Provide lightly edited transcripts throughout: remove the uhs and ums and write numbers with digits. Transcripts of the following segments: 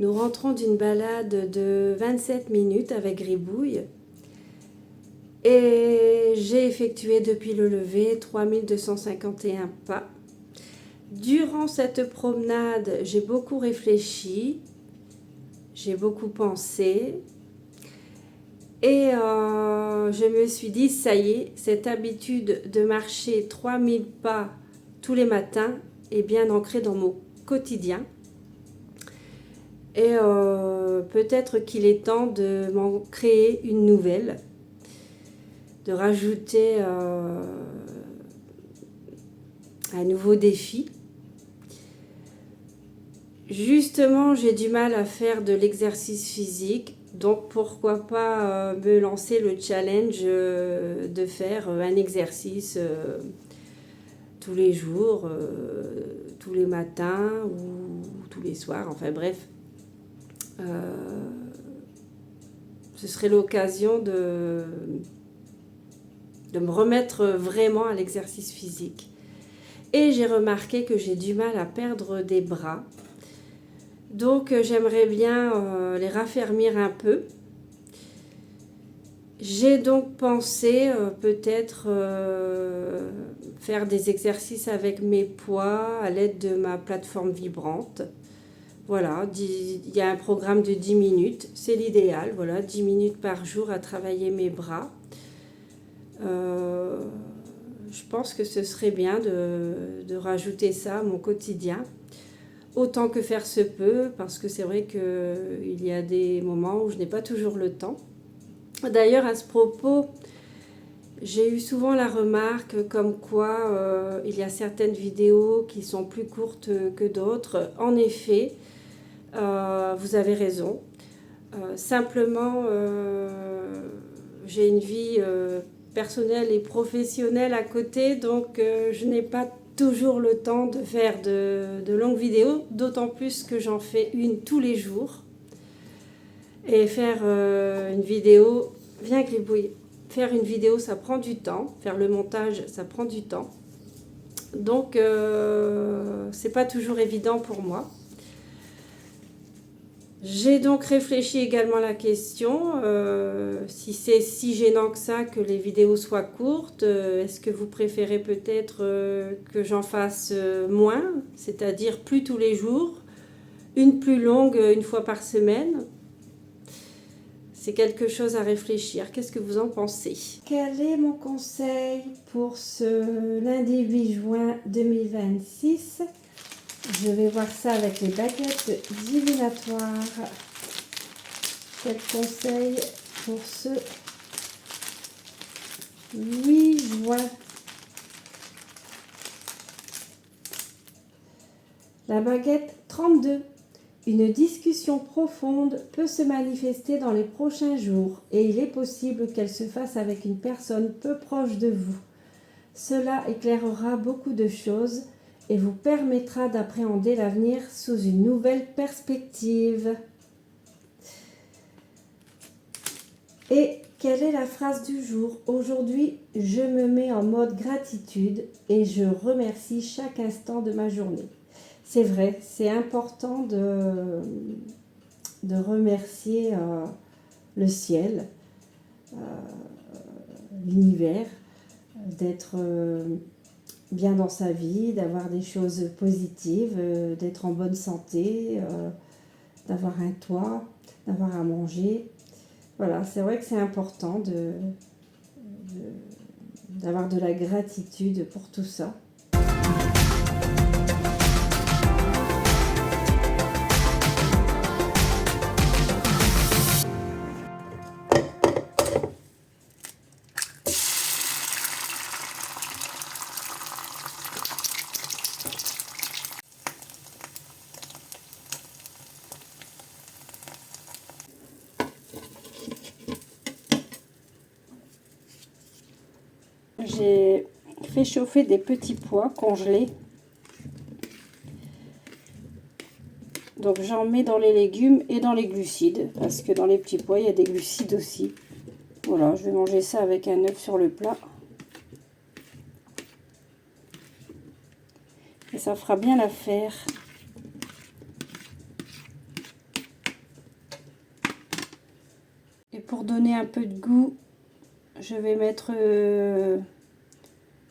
Nous rentrons d'une balade de 27 minutes avec Gribouille. Et j'ai effectué depuis le lever 3251 pas. Durant cette promenade, j'ai beaucoup réfléchi, j'ai beaucoup pensé. Et je me suis dit, ça y est, cette habitude de marcher 3000 pas tous les matins est bien ancrée dans mon quotidien. Et peut-être qu'il est temps de m'en créer une nouvelle, de rajouter un nouveau défi. Justement, j'ai du mal à faire de l'exercice physique, donc pourquoi pas me lancer le challenge de faire un exercice tous les jours, tous les matins ou tous les soirs, enfin bref. Ce serait l'occasion de me remettre vraiment à l'exercice physique. Et j'ai remarqué que j'ai du mal à perdre des bras. Donc j'aimerais bien les raffermir un peu. J'ai donc pensé peut-être faire des exercices avec mes poids à l'aide de ma plateforme vibrante. Voilà, il y a un programme de 10 minutes, c'est l'idéal, voilà, 10 minutes par jour à travailler mes bras. Je pense que ce serait bien de rajouter ça à mon quotidien, autant que faire se peut, parce que c'est vrai qu'il y a des moments où je n'ai pas toujours le temps. D'ailleurs, à ce propos, j'ai eu souvent la remarque comme quoi il y a certaines vidéos qui sont plus courtes que d'autres. En effet, vous avez raison. Simplement, j'ai une vie personnelle et professionnelle à côté, donc je n'ai pas toujours le temps de faire de longues vidéos, d'autant plus que j'en fais une tous les jours. Et faire une vidéo, viens Gribouille, faire une vidéo ça prend du temps, faire le montage ça prend du temps. Donc c'est pas toujours évident pour moi. J'ai donc réfléchi également à la question, si c'est si gênant que ça que les vidéos soient courtes, est-ce que vous préférez peut-être que j'en fasse moins, c'est-à-dire plus tous les jours, une plus longue une fois par semaine? C'est quelque chose à réfléchir. Qu'est-ce que vous en pensez? Quel est mon conseil pour ce lundi 8 juin 2026? Je vais voir ça avec les baguettes divinatoires. Quel conseil pour ce 8 juin? La baguette 32. Une discussion profonde peut se manifester dans les prochains jours et il est possible qu'elle se fasse avec une personne peu proche de vous. Cela éclairera beaucoup de choses et vous permettra d'appréhender l'avenir sous une nouvelle perspective. Et quelle est la phrase du jour? Aujourd'hui, je me mets en mode gratitude et je remercie chaque instant de ma journée. C'est vrai, c'est important de remercier le ciel, l'univers, d'être bien dans sa vie, d'avoir des choses positives, d'être en bonne santé, d'avoir un toit, d'avoir à manger. Voilà, c'est vrai que c'est important d'avoir de la gratitude pour tout ça. J'ai fait chauffer des petits pois congelés. Donc j'en mets dans les légumes et dans les glucides, parce que dans les petits pois, il y a des glucides aussi. Voilà, je vais manger ça avec un œuf sur le plat. Et ça fera bien l'affaire. donner un peu de goût, je vais mettre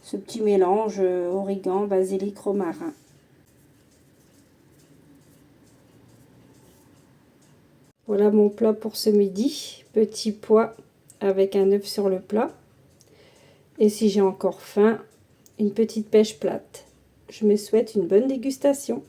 ce petit mélange origan, basilic, romarin. Voilà mon plat pour ce midi. Petit pois avec un œuf sur le plat. Et si j'ai encore faim, une petite pêche plate. Je me souhaite une bonne dégustation.